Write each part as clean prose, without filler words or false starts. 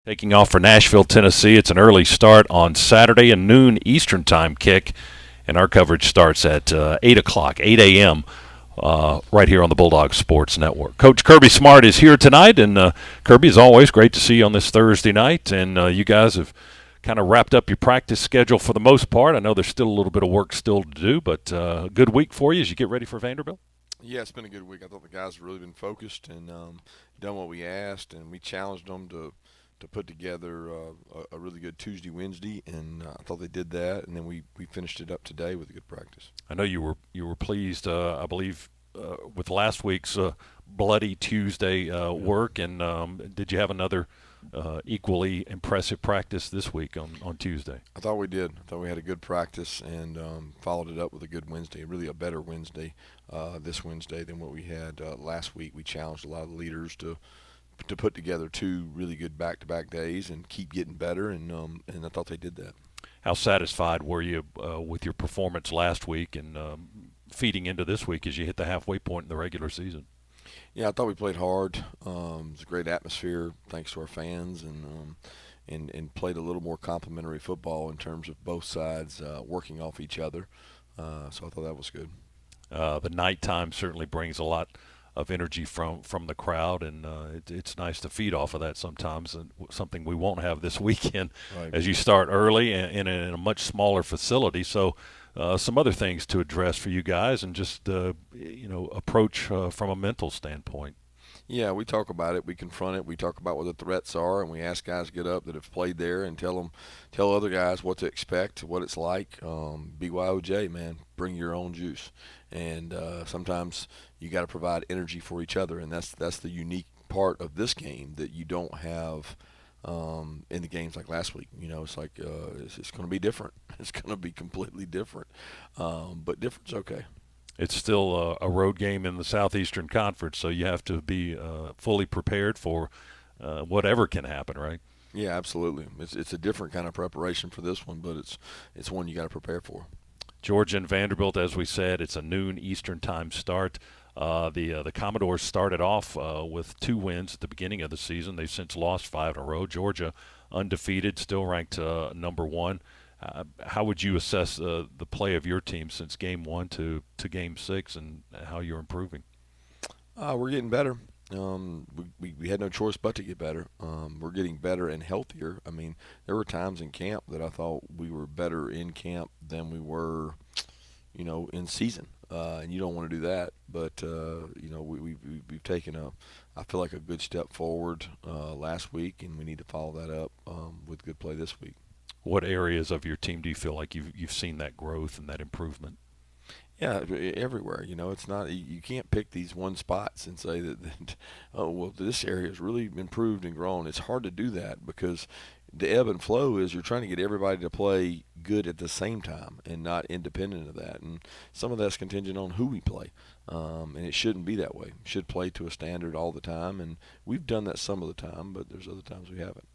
Taking off for Nashville, Tennessee. It's an early start on Saturday, a noon Eastern time kick, and our coverage starts at 8 o'clock, 8 a.m., right here on the Bulldogs Sports Network. Coach Kirby Smart is here tonight, and Kirby, as always, great to see you on this Thursday night, and you guys have kind of wrapped up your practice schedule for the most part. I know there's still a little bit of work still to do, but a good week for you as you get ready for Vanderbilt? Yeah, it's been a good week. I thought the guys have really been focused and done what we asked, and we challenged them to put together a really good Tuesday, Wednesday, and I thought they did that, and then we finished it up today with a good practice. I know you were pleased, I believe, with last week's Bloody Tuesday work, and did you have another equally impressive practice this week on Tuesday? I thought we did. I thought we had a good practice and followed it up with a good Wednesday, really a better Wednesday this Wednesday than what we had last week. We challenged a lot of the leaders to put together two really good back-to-back days and keep getting better, and I thought they did that. How satisfied were you with your performance last week and feeding into this week as you hit the halfway point in the regular season? Yeah, I thought we played hard. It was a great atmosphere thanks to our fans, and played a little more complimentary football in terms of both sides working off each other. So I thought that was good. The nighttime certainly brings a lot of energy from the crowd, and it's nice to feed off of that sometimes, and something we won't have this weekend Right. as you start early and in a much smaller facility. So some other things to address for you guys, and just approach from a mental standpoint. Yeah, we talk about it. We confront it. We talk about what the threats are, and we ask guys to get up that have played there and tell other guys what to expect, what it's like. BYOJ, man, bring your own juice. And sometimes you got to provide energy for each other, and that's the unique part of this game that you don't have in the games like last week. It's like it's going to be different. It's going to be completely different, but different's okay. It's still a road game in the Southeastern Conference, so you have to be fully prepared for whatever can happen, right? Yeah, absolutely. It's a different kind of preparation for this one, but it's one you got to prepare for. Georgia and Vanderbilt, as we said, it's a noon Eastern time start. The Commodores started off with 2 wins at the beginning of the season. They've since lost 5 in a row. Georgia undefeated, still ranked number 1. How would you assess the play of your team since Game 1 to Game 6, and how you're improving? We're getting better. We had no choice but to get better. We're getting better and healthier. I mean, there were times in camp that I thought we were better in camp than we were, in season. And you don't want to do that. But we've taken I feel like a good step forward last week, and we need to follow that up with good play this week. What areas of your team do you feel like you've seen that growth and that improvement? Yeah, everywhere. It's not, you can't pick these one spots and say that oh well, this area has really improved and grown. It's hard to do that because the ebb and flow is you're trying to get everybody to play good at the same time and not independent of that. And some of that's contingent on who we play, and it shouldn't be that way. We should play to a standard all the time, and we've done that some of the time, but there's other times we haven't.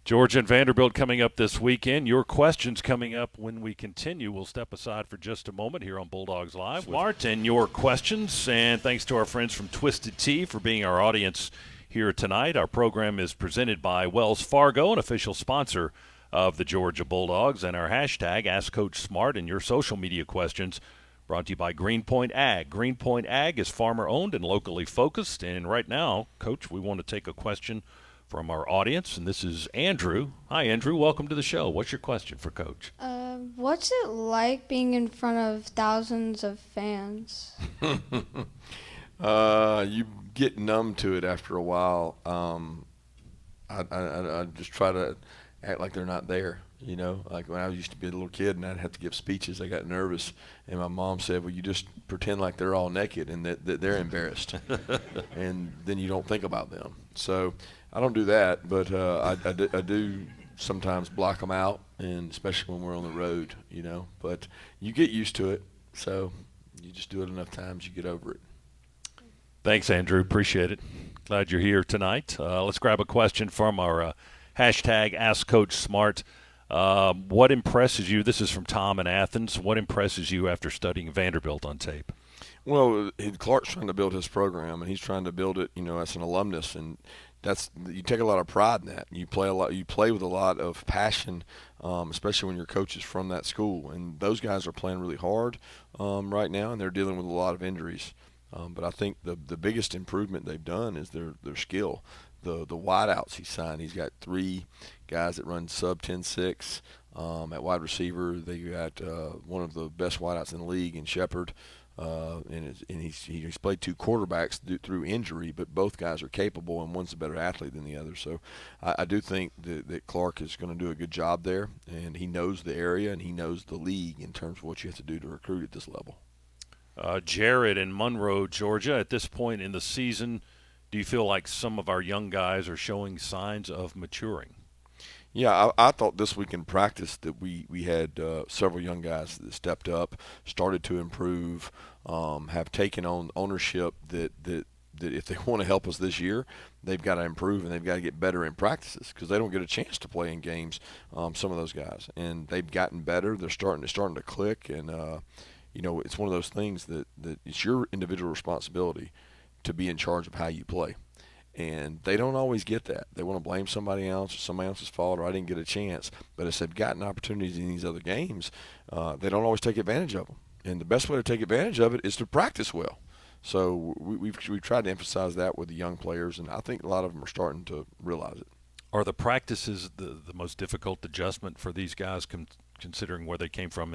Georgia and Vanderbilt coming up this weekend. Your questions coming up when we continue. We'll step aside for just a moment here on Bulldogs Live. Smart, and your questions. And thanks to our friends from Twisted Tea for being our audience here tonight. Our program is presented by Wells Fargo, an official sponsor of the Georgia Bulldogs. And our hashtag, Ask Coach Smart, and your social media questions brought to you by Greenpoint Ag. Greenpoint Ag is farmer-owned and locally focused. And right now, Coach, we want to take a question from our audience, and this is Andrew. Hi, Andrew. Welcome to the show. What's your question for Coach? What's it like being in front of thousands of fans? You get numb to it after a while. I just try to act like they're not there. Like when I used to be a little kid and I'd have to give speeches, I got nervous, and my mom said, well, you just pretend like they're all naked and that they're embarrassed, and then you don't think about them. So I don't do that, but I do sometimes block them out, and especially when we're on the road, But you get used to it, so you just do it enough times, you get over it. Thanks, Andrew. Appreciate it. Glad you're here tonight. Let's grab a question from our hashtag Ask Coach Smart. What impresses you? This is from Tom in Athens. What impresses you after studying Vanderbilt on tape? Well, Clark's trying to build his program, and he's trying to build it, as an alumnus, and you take a lot of pride in that. You play a lot. You play with a lot of passion, especially when your coach is from that school. And those guys are playing really hard right now, and they're dealing with a lot of injuries. But I think the biggest improvement they've done is their skill. The wideouts he signed. He's got 3 guys that run sub 10-6 at wide receiver. They got one of the best wideouts in the league in Shepard. And he's played 2 quarterbacks through injury, but both guys are capable, and one's a better athlete than the other. So I do think that Clark is going to do a good job there, and he knows the area and he knows the league in terms of what you have to do to recruit at this level. Jared in Monroe, Georgia, at this point in the season, do you feel like some of our young guys are showing signs of maturing? Yeah, I thought this week in practice that we had several young guys that stepped up, started to improve, have taken on ownership that if they want to help us this year, they've got to improve and they've got to get better in practices because they don't get a chance to play in games, some of those guys. And they've gotten better. They're starting to click. And, it's one of those things that it's your individual responsibility to be in charge of how you play. And they don't always get that. They want to blame somebody else or somebody else's fault or I didn't get a chance. But as they've gotten opportunities in these other games, they don't always take advantage of them. And the best way to take advantage of it is to practice well. So we've tried to emphasize that with the young players, and I think a lot of them are starting to realize it. Are the practices the most difficult adjustment for these guys, considering where they came from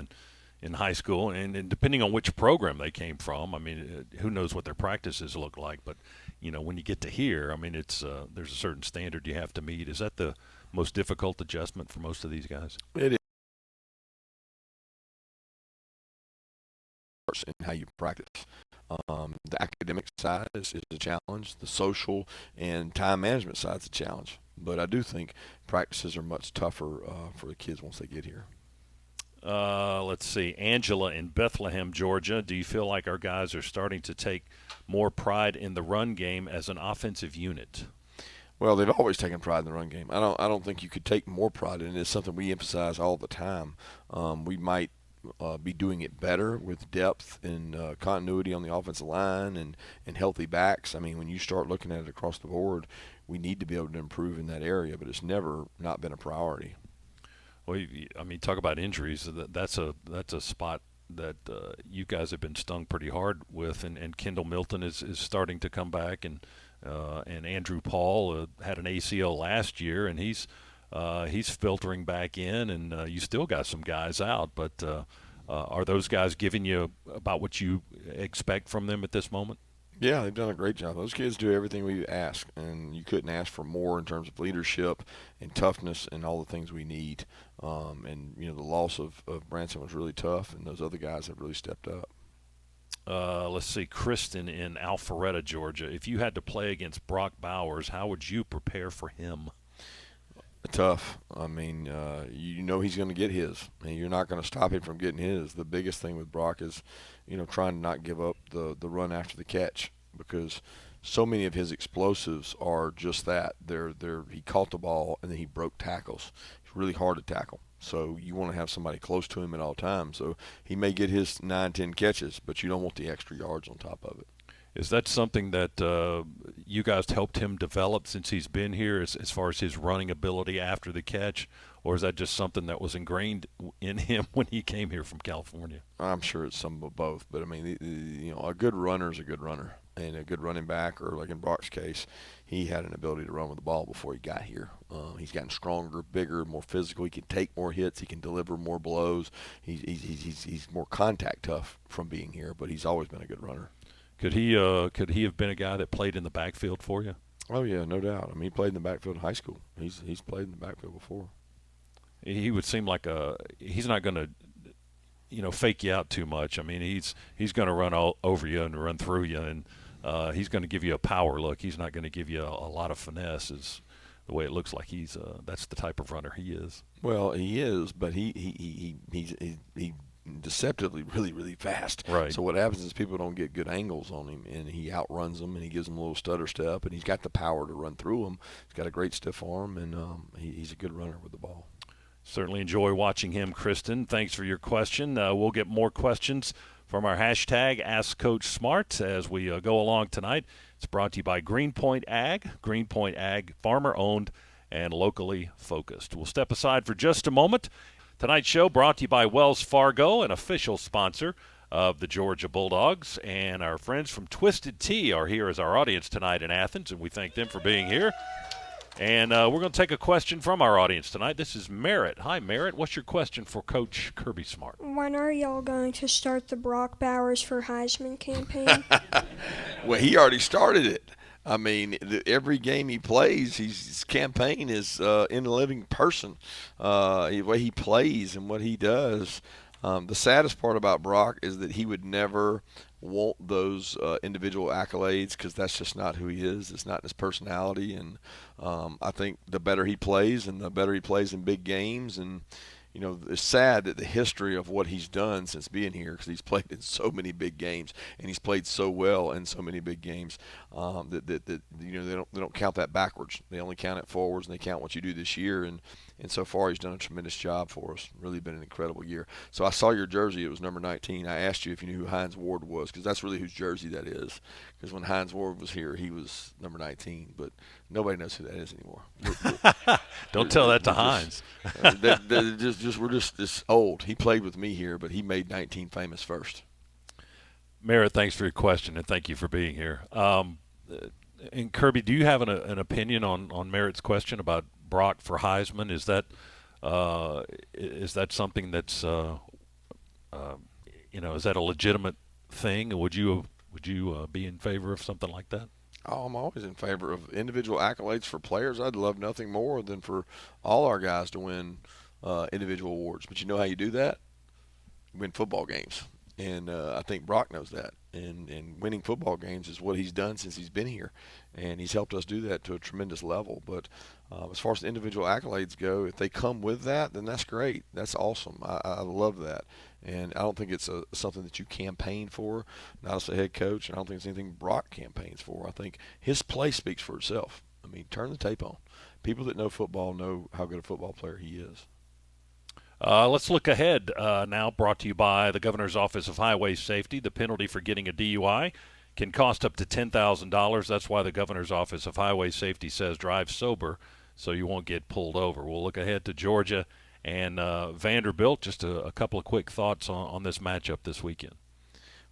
in high school and depending on which program they came from? I mean, who knows what their practices look like, but when you get to here, I mean, it's there's a certain standard you have to meet. Is that the most difficult adjustment for most of these guys? It is. In how you practice. The academic side is a challenge. The social and time management side is a challenge. But I do think practices are much tougher for the kids once they get here. Let's see. Angela in Bethlehem, Georgia. Do you feel like our guys are starting to take more pride in the run game as an offensive unit? Well, they've always taken pride in the run game. I don't think you could take more pride in it. It's something we emphasize all the time. We might be doing it better with depth and continuity on the offensive line and healthy backs. I mean, when you start looking at it across the board, we need to be able to improve in that area, but it's never not been a priority. Well, I mean, talk about injuries. That's a spot that you guys have been stung pretty hard with, and Kendall Milton is starting to come back, and Andrew Paul had an ACL last year, and he's filtering back in, and you still got some guys out, but are those guys giving you about what you expect from them at this moment? Yeah, they've done a great job. Those kids do everything we ask, and you couldn't ask for more in terms of leadership and toughness and all the things we need. The loss of Branson was really tough, and those other guys have really stepped up. Let's see, Kristen in Alpharetta, Georgia. If you had to play against Brock Bowers, how would you prepare for him? Tough. I mean, he's going to get his, and you're not going to stop him from getting his. The biggest thing with Brock is, trying to not give up the run after the catch, because so many of his explosives are just that. He caught the ball and then he broke tackles. It's really hard to tackle. So you want to have somebody close to him at all times. So he may get his 9-10 catches, but you don't want the extra yards on top of it. Is that something that you guys helped him develop since he's been here, as far as his running ability after the catch, or is that just something that was ingrained in him when he came here from California? I'm sure it's some of both, but I mean, a good runner is a good runner, and a good running back, or like in Brock's case, he had an ability to run with the ball before he got here. He's gotten stronger, bigger, more physical. He can take more hits. He can deliver more blows. He's more contact tough from being here, but he's always been a good runner. Could he have been a guy that played in the backfield for you? Oh yeah, no doubt. I mean, he played in the backfield in high school. He's played in the backfield before. He would seem like he's not going to fake you out too much. I mean, he's going to run all over you and run through you, and he's going to give you a power look. He's not going to give you a lot of finesse. Is the way it looks like that's the type of runner he is. Well, he is, but he's deceptively really, really fast. Right. So what happens is people don't get good angles on him, and he outruns them, and he gives them a little stutter step, and he's got the power to run through them. He's got a great stiff arm, and he's a good runner with the ball. Certainly enjoy watching him, Kristen. Thanks for your question. We'll get more questions from our hashtag Ask Coach Smart as we go along tonight. It's brought to you by Greenpoint Ag. Greenpoint Ag, farmer-owned and locally focused. We'll step aside for just a moment. Tonight's show brought to you by Wells Fargo, an official sponsor of the Georgia Bulldogs. And our friends from Twisted Tea are here as our audience tonight in Athens, and we thank them for being here. And we're going to take a question from our audience tonight. This is Merritt. Hi, Merritt. What's your question for Coach Kirby Smart? When are y'all going to start the Brock Bowers for Heisman campaign? Well, he already started it. I mean, every game he plays, his campaign is in a living person. The way he plays and what he does. The saddest part about Brock is that he would never want those individual accolades because that's just not who he is. It's not his personality. And I think the better he plays and the better he plays in big games. And, you know, it's sad that the history of what he's done since being here, because he's played in so many big games and he's played so well in so many big games, that you know, they don't count that backwards. They only count it forwards, and they count what you do this year. And so far, he's done a tremendous job for us. Really been an incredible year. So I saw your jersey. It was number 19. I asked you if you knew who Hines Ward was, because that's really whose jersey that is. Because when Hines Ward was here, he was number 19. But nobody knows who that is anymore. Don't tell that to Hines. We're just this old. He played with me here, but he made 19 famous first. Merritt, thanks for your question, and thank you for being here. And Kirby, do you have an opinion on Merritt's question about Brock for Heisman? Is that something that's is that a legitimate thing? Would you be in favor of something like that? Oh, I'm always in favor of individual accolades for players. I'd love nothing more than for all our guys to win individual awards. But you know how you do that? Win football games. And I think Brock knows that. And winning football games is what he's done since he's been here. And he's helped us do that to a tremendous level. But as far as the individual accolades go, if they come with that, then that's great. That's awesome. I love that. And I don't think it's something that you campaign for, not as a head coach. And I don't think it's anything Brock campaigns for. I think his play speaks for itself. I mean, turn the tape on. People that know football know how good a football player he is. Let's look ahead now, brought to you by the Governor's Office of Highway Safety. The penalty for getting a DUI can cost up to $10,000. That's why the Governor's Office of Highway Safety says drive sober so you won't get pulled over. We'll look ahead to Georgia and Vanderbilt. Just a couple of quick thoughts on this matchup this weekend.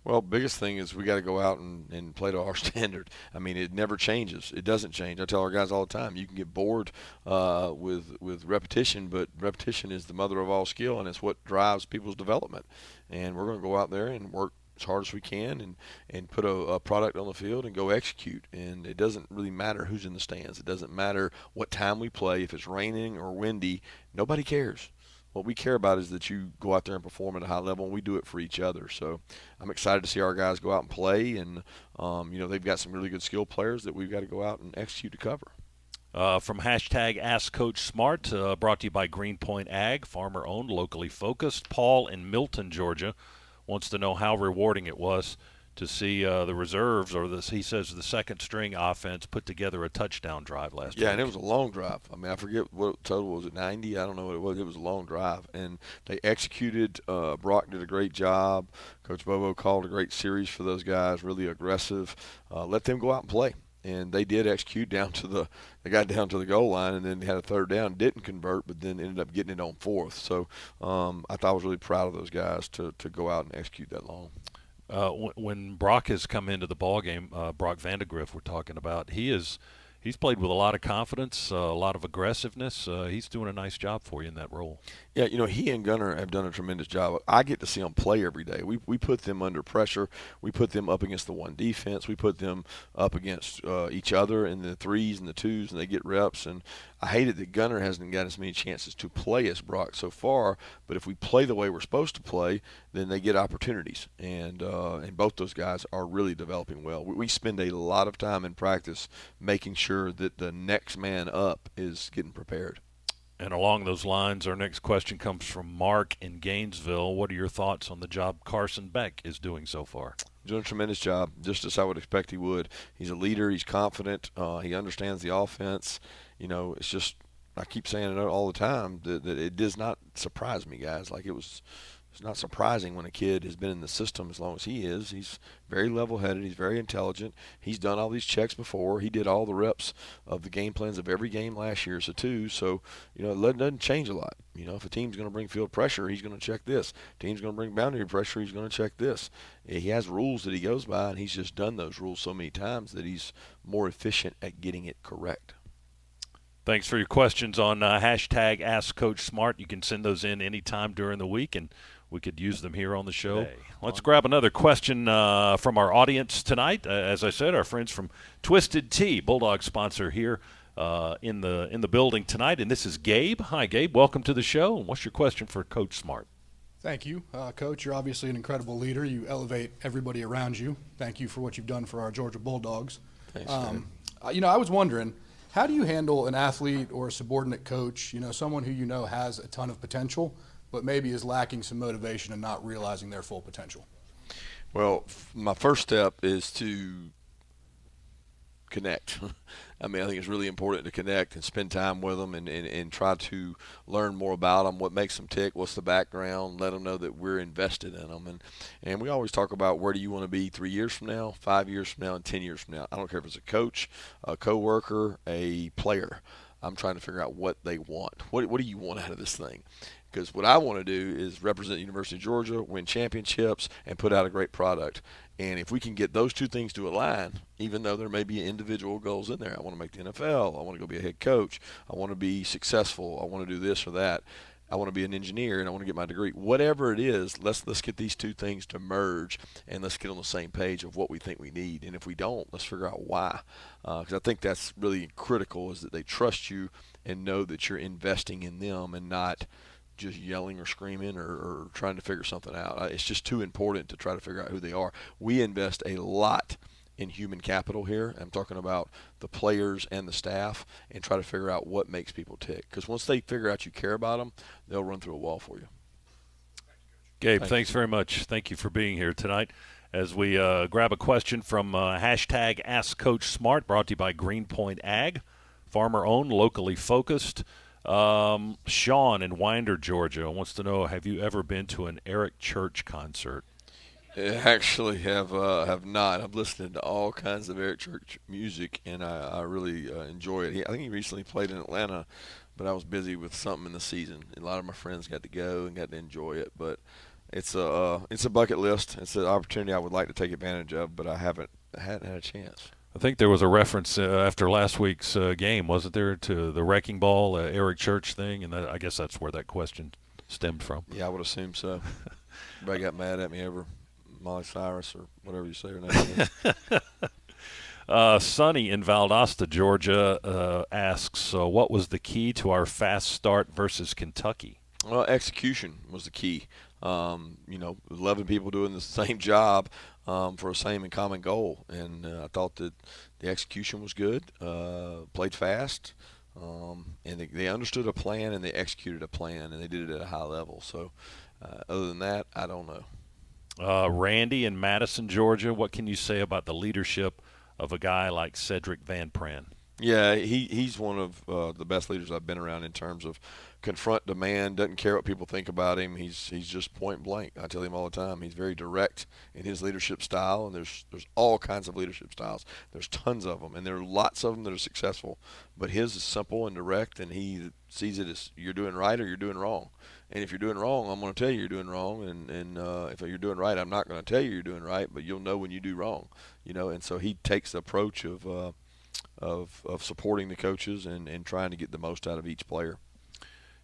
Well, biggest thing is we got to go out and play to our standard. I mean, it never changes. It doesn't change. I tell our guys all the time, you can get bored with repetition, but repetition is the mother of all skill, and it's what drives people's development. And we're going to go out there and work as hard as we can and put a product on the field and go execute. And it doesn't really matter who's in the stands. It doesn't matter what time we play. If it's raining or windy, nobody cares. What we care about is that you go out there and perform at a high level, and we do it for each other. So I'm excited to see our guys go out and play, and they've got some really good skill players that we've got to go out and execute to cover. From hashtag Ask Coach Smart, brought to you by Greenpoint Ag, farmer-owned, locally focused. Paul in Milton, Georgia, wants to know how rewarding it was to see the reserves, or he says the second-string offense, put together a touchdown drive last week. Yeah, and it was a long drive. I mean, I forget what total was it, 90? I don't know what it was. It was a long drive, and they executed. Brock did a great job. Coach Bobo called a great series for those guys, really aggressive. Let them go out and play. And they did execute they got down to the goal line and then had a third down, didn't convert, but then ended up getting it on fourth. So I thought I was really proud of those guys to go out and execute that long. When Brock has come into the ball game, Brock Vandegrift we're talking about, he's played with a lot of confidence, a lot of aggressiveness. He's doing a nice job for you in that role. Yeah, he and Gunner have done a tremendous job. I get to see them play every day. We put them under pressure. We put them up against the one defense. We put them up against each other in the threes and the twos, and they get reps. And I hate it that Gunner hasn't got as many chances to play as Brock so far. But if we play the way we're supposed to play, then they get opportunities. And both those guys are really developing well. We spend a lot of time in practice making sure that the next man up is getting prepared. And along those lines, our next question comes from Mark in Gainesville. What are your thoughts on the job Carson Beck is doing so far? Doing a tremendous job, just as I would expect he would. He's a leader. He's confident. He understands the offense. It's just, I keep saying it all the time, that it does not surprise me, guys. Like, it was it's not surprising when a kid has been in the system as long as he is. He's very level-headed. He's very intelligent. He's done all these checks before. He did all the reps of the game plans of every game last year, too. So, it doesn't change a lot. If a team's going to bring field pressure, he's going to check this. Team's going to bring boundary pressure, he's going to check this. He has rules that he goes by, and he's just done those rules so many times that he's more efficient at getting it correct. Thanks for your questions on hashtag Ask Coach Smart. You can send those in anytime during the week, and we could use them here on the show. Today. Let's grab another question from our audience tonight. As I said, our friends from Twisted Tea, Bulldog sponsor here in the building tonight. And this is Gabe. Hi, Gabe. Welcome to the show. And what's your question for Coach Smart? Thank you. Coach, you're obviously an incredible leader. You elevate everybody around you. Thank you for what you've done for our Georgia Bulldogs. Thanks, I was wondering, how do you handle an athlete or a subordinate coach, someone who has a ton of potential, but maybe is lacking some motivation and not realizing their full potential? Well, my first step is to connect. I think it's really important to connect and spend time with them and try to learn more about them, what makes them tick, what's the background, let them know that we're invested in them. And we always talk about where do you want to be 3 years from now, 5 years from now, and 10 years from now. I don't care if it's a coach, a coworker, a player. I'm trying to figure out what they want. What do you want out of this thing? Because what I want to do is represent the University of Georgia, win championships, and put out a great product. And if we can get those two things to align, even though there may be individual goals in there, I want to make the NFL, I want to go be a head coach, I want to be successful, I want to do this or that, I want to be an engineer, and I want to get my degree. Whatever it is, let's get these two things to merge, and let's get on the same page of what we think we need. And if we don't, let's figure out why. Because I think that's really critical, is that they trust you and know that you're investing in them and not just yelling or screaming or trying to figure something out. It's just too important to try to figure out who they are. We invest a lot in human capital here. I'm talking about the players and the staff, and try to figure out what makes people tick. Because once they figure out you care about them, they'll run through a wall for you. Gabe, thanks very much. Thank you for being here tonight. As we grab a question from hashtag Ask Coach Smart, brought to you by Greenpoint Ag, farmer-owned, locally focused. Sean in Winder, Georgia, wants to know, have you ever been to an Eric Church concert? I actually have not. I've listened to all kinds of Eric Church music, and I really enjoy it. I think he recently played in Atlanta, but I was busy with something in the season. A lot of my friends got to go and got to enjoy it, but it's a bucket list. It's an opportunity I would like to take advantage of, but I hadn't had a chance. I think there was a reference after last week's game, wasn't there, to the Wrecking Ball, Eric Church thing, and I guess that's where that question stemmed from. Yeah, I would assume so. Everybody got mad at me over Molly Cyrus or whatever you say her name is. Sonny in Valdosta, Georgia, asks, what was the key to our fast start versus Kentucky? Well, execution was the key. 11 people doing the same job for a same and common goal. And I thought that the execution was good, played fast, and they understood a plan and they executed a plan, and they did it at a high level. So other than that, I don't know. Randy in Madison, Georgia, what can you say about the leadership of a guy like Cedric Van Pran? Yeah, he's one of the best leaders I've been around in terms of confront demand, doesn't care what people think about him. He's just point blank. I tell him all the time, he's very direct in his leadership style, and there's all kinds of leadership styles. There's tons of them, and there are lots of them that are successful. But his is simple and direct, and he sees it as you're doing right or you're doing wrong. And if you're doing wrong, I'm going to tell you you're doing wrong, and if you're doing right, I'm not going to tell you you're doing right, but you'll know when you do wrong. And so he takes the approach of supporting the coaches and trying to get the most out of each player.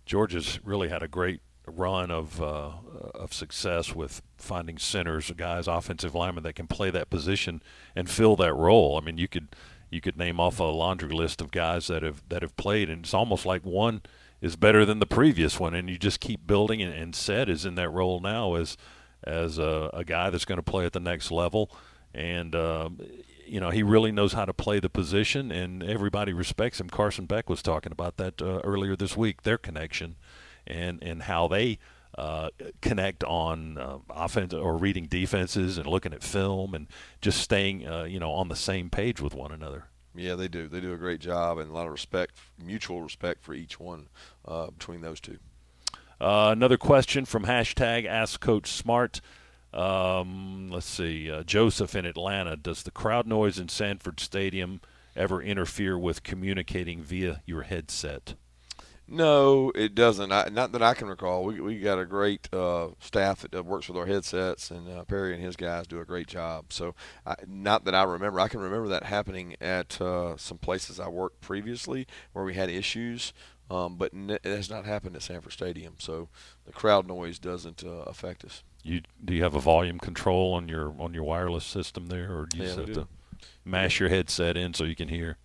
Georgia's really had a great run of success with finding centers, guys, offensive linemen that can play that position and fill that role. I mean, you could name off a laundry list of guys that have played, and it's almost like one is better than the previous one, and you just keep building. And Sed is in that role now as a guy that's going to play at the next level, and he really knows how to play the position, and everybody respects him. Carson Beck was talking about that earlier this week, their connection and how they connect on offense or reading defenses and looking at film and just staying, on the same page with one another. Yeah, they do. They do a great job, and a lot of respect, mutual respect for each one between those two. Another question from hashtag #AskCoachSmart. Let's see. Joseph in Atlanta. Does the crowd noise in Sanford Stadium ever interfere with communicating via your headset? No, it doesn't. Not that I can recall. We got a great staff that works with our headsets, and Perry and his guys do a great job. So, not that I remember. I can remember that happening at some places I worked previously where we had issues, but it has not happened at Sanford Stadium. So, the crowd noise doesn't affect us. Do you have a volume control on your wireless system there, or do you just have to mash your headset in so you can hear?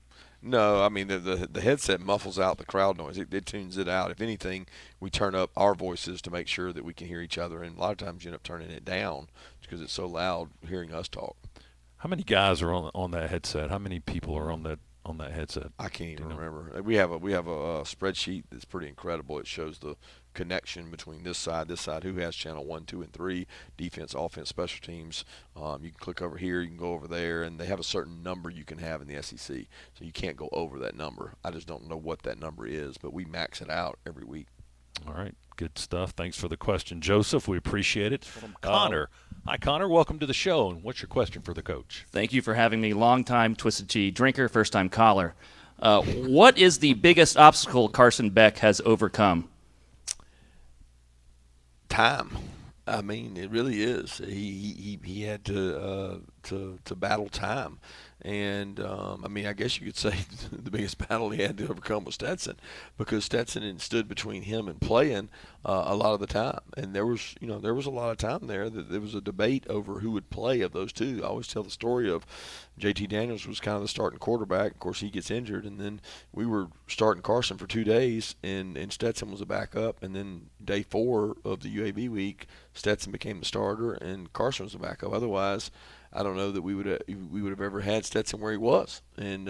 No, I mean the headset muffles out the crowd noise. It tunes it out. If anything, we turn up our voices to make sure that we can hear each other. And a lot of times you end up turning it down because it's so loud hearing us talk. How many guys are on that headset? How many people are on that headset? I can't even remember. We have a spreadsheet that's pretty incredible. It shows the connection between this side, who has channel 1, 2, and 3, defense, offense, special teams. You can click over here, you can go over there, and they have a certain number you can have in the SEC. So you can't go over that number. I just don't know what that number is, but we max it out every week. All right, good stuff. Thanks for the question, Joseph. We appreciate it. Connor. Hi, Connor. Welcome to the show. And what's your question for the coach? Thank you for having me. Long-time Twisted Tea drinker, first-time caller. What is the biggest obstacle Carson Beck has overcome? Time. I mean, it really is. He had to battle time, and I mean, I guess you could say the biggest battle he had to overcome was Stetson, because Stetson stood between him and playing a lot of the time, and there was a lot of time there that there was a debate over who would play of those two. I always tell the story of JT Daniels was kind of the starting quarterback. Of course, he gets injured, and then we were starting Carson for 2 days, and Stetson was a backup. And then day 4 of the UAB week, Stetson became the starter, and Carson was a backup. Otherwise, I don't know that we would have ever had Stetson where he was. And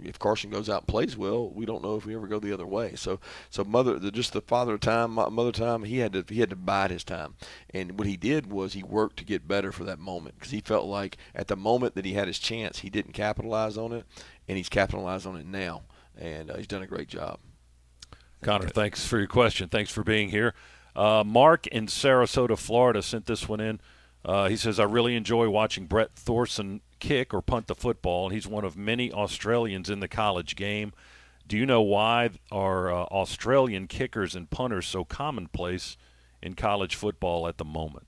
if Carson goes out and plays well, we don't know if we ever go the other way. So the father time, mother time, he had to bide his time. And what he did was he worked to get better for that moment, because he felt like at the moment that he had his chance, he didn't capitalize on it, and he's capitalized on it now. And he's done a great job. Connor, thanks for your question. Thanks for being here. Mark in Sarasota, Florida, sent this one in. He says, I really enjoy watching Brett Thorson kick or punt the football. He's one of many Australians in the college game. Do you know why are Australian kickers and punters so commonplace in college football at the moment?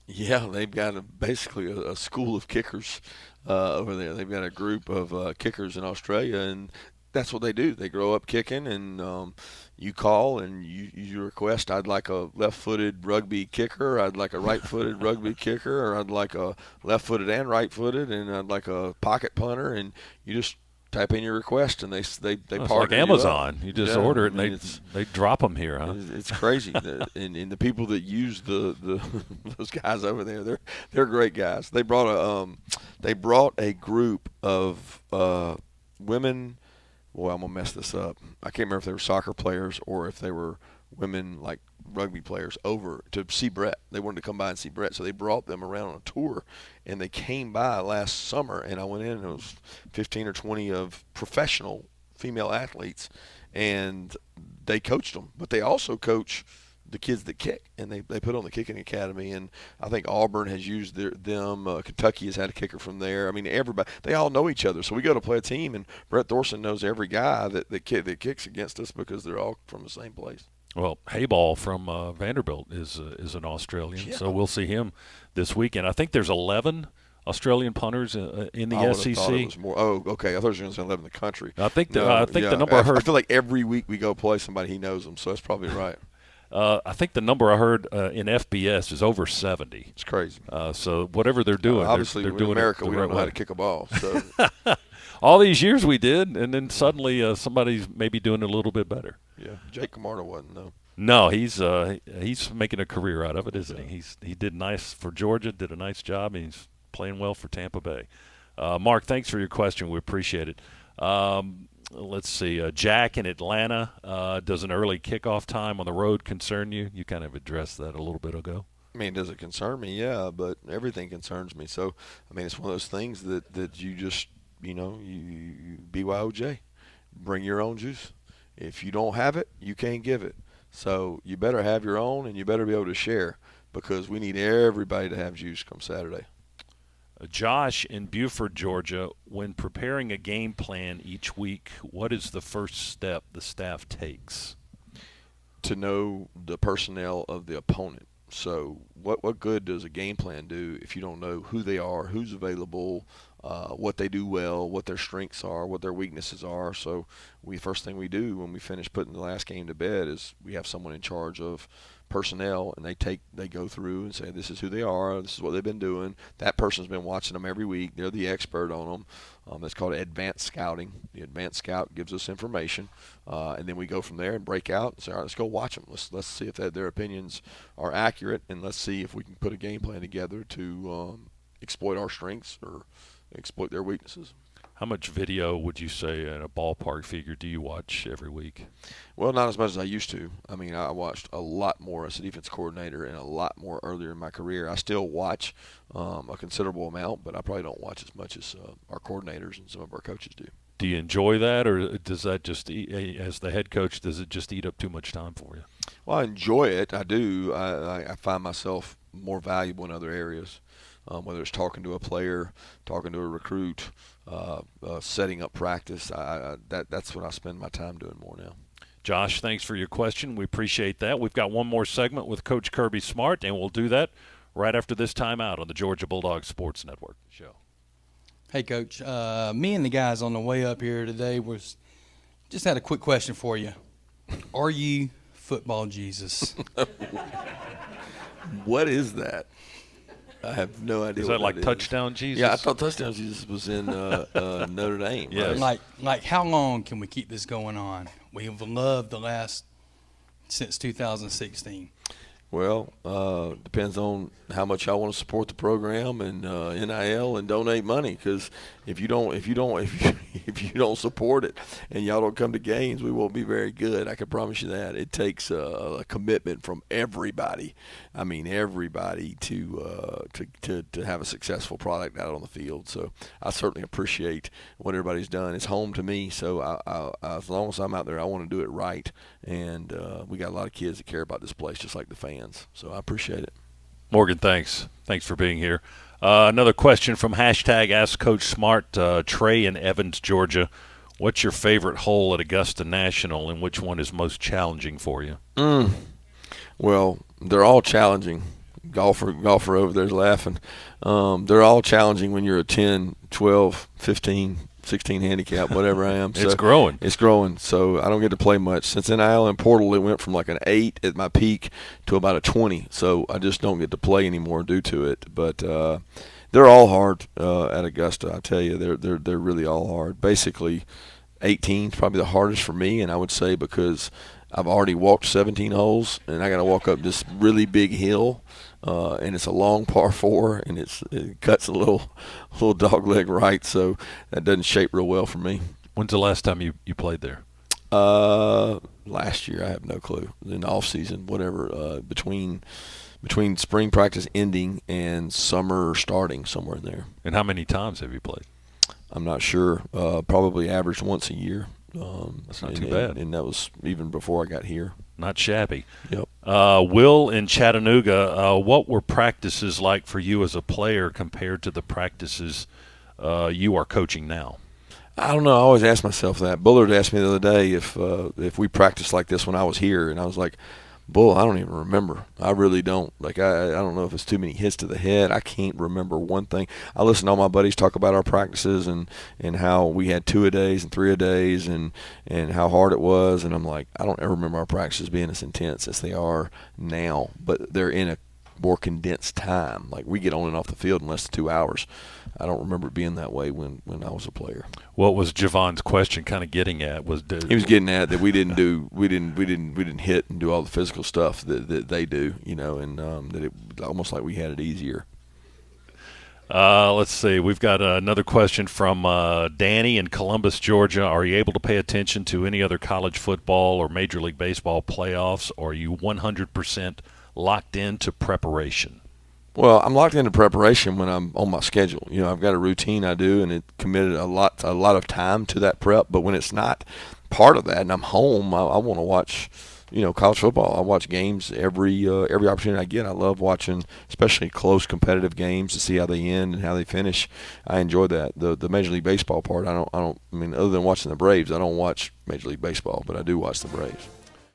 Yeah, they've got basically a school of kickers over there. They've got a group of kickers in Australia, and that's what they do. They grow up kicking, and you call and you request, I'd like a left-footed rugby kicker, I'd like a right-footed rugby kicker, or I'd like a left-footed and right-footed, and I'd like a pocket punter, and you just type in your request, and they partner. It's like Amazon. You just order it, and they drop them here, huh? It's crazy. and the people that use those guys over there, they're great guys. They brought a group of women. Boy, I'm gonna mess this up. I can't remember if they were soccer players or if they were women like rugby players over to see Brett. They wanted to come by and see Brett, so they brought them around on a tour, and they came by last summer, and I went in, and it was 15 or 20 of professional female athletes, and they coached them, but they also coach the kids that kick, and they put on the kicking academy, and I think Auburn has used them. Kentucky has had a kicker from there. I mean, everybody, they all know each other. So we go to play a team, and Brett Thorson knows every guy that kicks against us, because they're all from the same place. Well, Hayball from Vanderbilt is an Australian, so we'll see him this weekend. I think there's 11 Australian punters in the SEC. Thought it was more. Oh, okay. I thought you were going to say 11 in the country. I think the number I heard. I feel like every week we go play somebody, he knows them, so that's probably right. I think the number I heard in FBS is over 70. It's crazy. So whatever they're doing, obviously they're doing America, it we don't know how to kick a ball. So all these years we did, and then suddenly somebody's maybe doing it a little bit better. Yeah, Jake Camarda wasn't though. No, he's making a career out of it, isn't he? He did nice for Georgia, did a nice job, and he's playing well for Tampa Bay. Mark, thanks for your question. We appreciate it. Let's see. Jack in Atlanta, does an early kickoff time on the road concern you? You kind of addressed that a little bit ago. I mean, does it concern me? Yeah, but everything concerns me. So, I mean, it's one of those things that you just, you BYOJ, bring your own juice. If you don't have it, you can't give it. So you better have your own, and you better be able to share, because we need everybody to have juice come Saturday. Josh in Buford, Georgia, when preparing a game plan each week, what is the first step the staff takes? To know the personnel of the opponent. So what good does a game plan do if you don't know who they are, who's available, what they do well, what their strengths are, what their weaknesses are? So first thing we do when we finish putting the last game to bed is we have someone in charge of personnel, and they go through and say, this is who they are, this is what they've been doing. That person's been watching them every week. They're the expert on them. That's called advanced scouting. The advanced scout gives us information, and then we go from there and break out and say, all right, let's go watch them. Let's see if their opinions are accurate, and let's see if we can put a game plan together to exploit our strengths or exploit their weaknesses. How much video would you say in a ballpark figure do you watch every week? Well, not as much as I used to. I mean, I watched a lot more as a defense coordinator and a lot more earlier in my career. I still watch a considerable amount, but I probably don't watch as much as our coordinators and some of our coaches do. Do you enjoy that, or does that just, as the head coach, does it just eat up too much time for you? Well, I enjoy it. I do. I find myself more valuable in other areas, whether it's talking to a player, talking to a recruit, setting up practice. That's what I spend my time doing more now. Josh, thanks for your question. We appreciate that. We've got one more segment with Coach Kirby Smart, and we'll do that right after this timeout on the Georgia Bulldogs Sports Network show. Hey, Coach. Me and the guys on the way up here today just had a quick question for you. Are you football Jesus? What is that? I have no idea. Is that like touchdown Jesus? Yeah, I thought touchdown Jesus was in Notre Dame. Yeah. Right? Like how long can we keep this going on? We've loved since 2016. Well, depends on how much I want to support the program and NIL and donate money. Because if you don't support it and y'all don't come to games, we won't be very good. I can promise you that. It takes a commitment from everybody. I mean, everybody to have a successful product out on the field. So I certainly appreciate what everybody's done. It's home to me, so I as long as I'm out there, I want to do it right. And we got a lot of kids that care about this place, just like the fans. So I appreciate it. Morgan, thanks. Thanks for being here. Another question from hashtag Ask Coach Smart, Trey in Evans, Georgia. What's your favorite hole at Augusta National, and which one is most challenging for you? Well, they're all challenging. Golfer over there's laughing. They're all challenging when you're a 10, 12, 15, 16 handicap, whatever I am. So it's growing. It's growing. So I don't get to play much. Since NIL and Portal, it went from like an 8 at my peak to about a 20. So I just don't get to play anymore due to it. But they're all hard at Augusta. I tell you, they're really all hard. Basically, 18 is probably the hardest for me, and I would say because I've already walked 17 holes, and I got to walk up this really big hill, and it's a long par 4, and it cuts a little dogleg right, so that doesn't shape real well for me. When's the last time you played there? Last year, I have no clue. In the off season, whatever, between spring practice ending and summer starting, somewhere in there. And how many times have you played? I'm not sure. Probably averaged once a year. That's not too bad. And that was even before I got here. Not shabby. Yep. Will in Chattanooga, what were practices like for you as a player compared to the practices you are coaching now? I don't know. I always ask myself that. Bullard asked me the other day if we practiced like this when I was here, and I was like, Bull, I don't even remember. I really don't. Like, I don't know if it's too many hits to the head. I can't remember one thing. I listen to all my buddies talk about our practices and how we had 2-a-days and 3-a-days and how hard it was. And I'm like, I don't ever remember our practices being as intense as they are now. But they're in a more condensed time. Like, we get on and off the field in less than 2 hours. I don't remember it being that way when I was a player. What was Javon's question kind of getting at? He was getting at that we didn't hit and do all the physical stuff that they do, and that it almost like we had it easier. Let's see. We've got another question from Danny in Columbus, Georgia. Are you able to pay attention to any other college football or Major League Baseball playoffs, or are you 100% locked into preparation? Well, I'm locked into preparation when I'm on my schedule. I've got a routine I do, and it committed a lot of time to that prep. But when it's not part of that, and I'm home, I want to watch college football. I watch games every opportunity I get. I love watching, especially close competitive games, to see how they end and how they finish. I enjoy that. The Major League Baseball part, I mean, other than watching the Braves, I don't watch Major League Baseball, but I do watch the Braves.